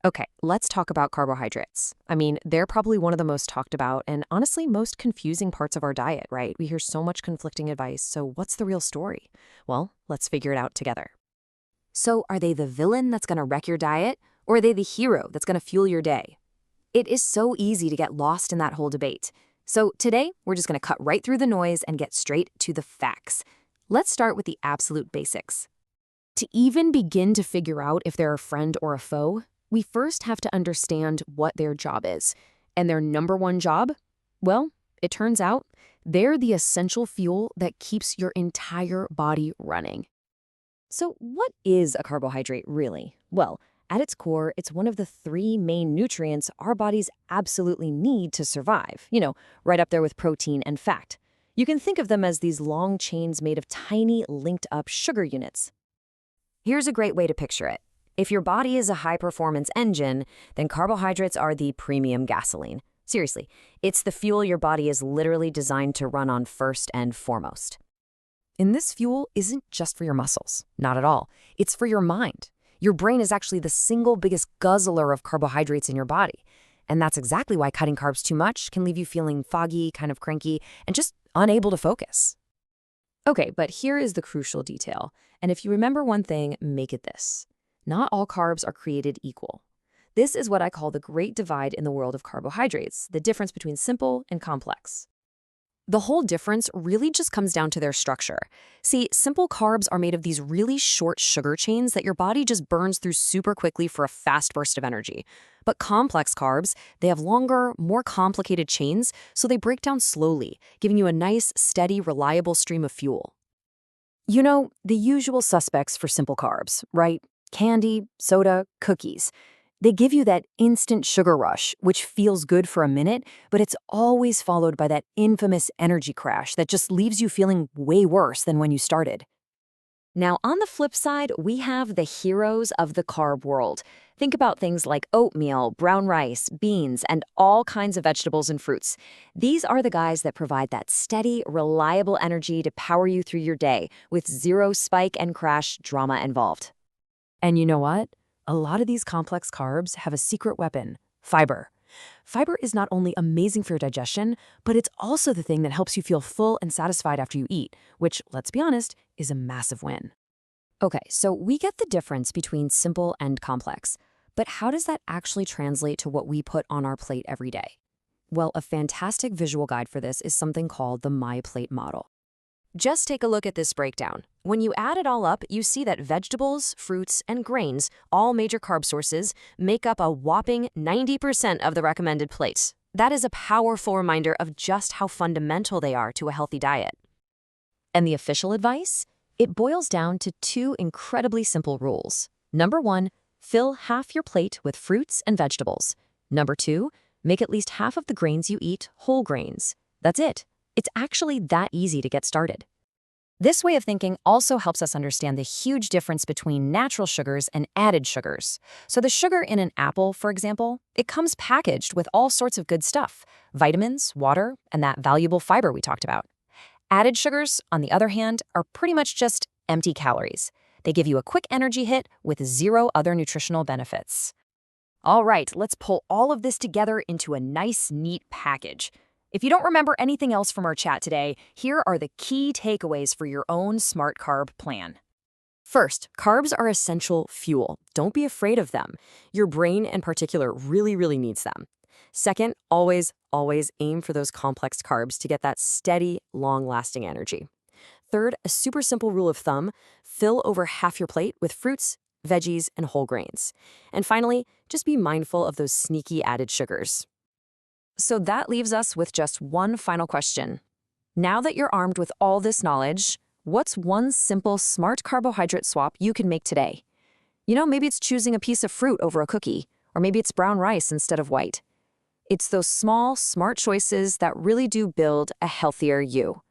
Okay, let's talk about carbohydrates. I mean, they're probably one of the most talked about and honestly most confusing parts of our diet, right? We hear so much conflicting advice, so what's the real story? Well, let's figure it out together. So, are they the villain that's going to wreck your diet, or are they the hero that's going to fuel your day? It is so easy to get lost in that whole debate. So, today, we're just going to cut right through the noise and get straight to the facts. Let's start with the absolute basics. To even begin to figure out if they're a friend or a foe, we first have to understand what their job is. And their number one job? Well, it turns out they're the essential fuel that keeps your entire body running. So, what is a carbohydrate really? Well, at its core, it's one of the three main nutrients our bodies absolutely need to survive, right up there with protein and fat. You can think of them as these long chains made of tiny, linked up sugar units. Here's a great way to picture it. If your body is a high-performance engine, then carbohydrates are the premium gasoline. Seriously, it's the fuel your body is literally designed to run on first and foremost. And this fuel isn't just for your muscles. Not at all. It's for your mind. Your brain is actually the single biggest guzzler of carbohydrates in your body. And that's exactly why cutting carbs too much can leave you feeling foggy, kind of cranky, and just unable to focus. Okay, but here is the crucial detail. And if you remember one thing, make it this. Not all carbs are created equal. This is what I call the great divide in the world of carbohydrates, the difference between simple and complex. The whole difference really just comes down to their structure. See, simple carbs are made of these really short sugar chains that your body just burns through super quickly for a fast burst of energy. But complex carbs, they have longer, more complicated chains, so they break down slowly, giving you a nice, steady, reliable stream of fuel. You know, the usual suspects for simple carbs, right? Candy, soda, cookies. They give you that instant sugar rush, which feels good for a minute, but it's always followed by that infamous energy crash that just leaves you feeling way worse than when you started. Now, on the flip side, we have the heroes of the carb world. Think about things like oatmeal, brown rice, beans, and all kinds of vegetables and fruits. These are the guys that provide that steady, reliable energy to power you through your day with zero spike and crash drama involved. And you know what? A lot of these complex carbs have a secret weapon: fiber. Fiber is not only amazing for your digestion, but it's also the thing that helps you feel full and satisfied after you eat, which, let's be honest, is a massive win. Okay, so we get the difference between simple and complex, but how does that actually translate to what we put on our plate every day? Well, a fantastic visual guide for this is something called the MyPlate model. Just take a look at this breakdown. When you add it all up, you see that vegetables, fruits, and grains, all major carb sources, make up a whopping 90% of the recommended plate. That is a powerful reminder of just how fundamental they are to a healthy diet. And the official advice? It boils down to two incredibly simple rules. Number one, fill half your plate with fruits and vegetables. Number two, make at least half of the grains you eat whole grains. That's it. It's actually that easy to get started. This way of thinking also helps us understand the huge difference between natural sugars and added sugars. So the sugar in an apple, for example, it comes packaged with all sorts of good stuff: vitamins, water, and that valuable fiber we talked about. Added sugars, on the other hand, are pretty much just empty calories. They give you a quick energy hit with zero other nutritional benefits. All right, let's pull all of this together into a nice, neat package. If you don't remember anything else from our chat today, here are the key takeaways for your own smart carb plan. First, carbs are essential fuel. Don't be afraid of them. Your brain in particular really needs them. Second, always aim for those complex carbs to get that steady, long-lasting energy. Third, a super simple rule of thumb: fill over half your plate with fruits, veggies, and whole grains. And finally, just be mindful of those sneaky added sugars. So that leaves us with just one final question. Now that you're armed with all this knowledge, what's one simple smart carbohydrate swap you can make today? Maybe it's choosing a piece of fruit over a cookie, or maybe it's brown rice instead of white. It's those small, smart choices that really do build a healthier you.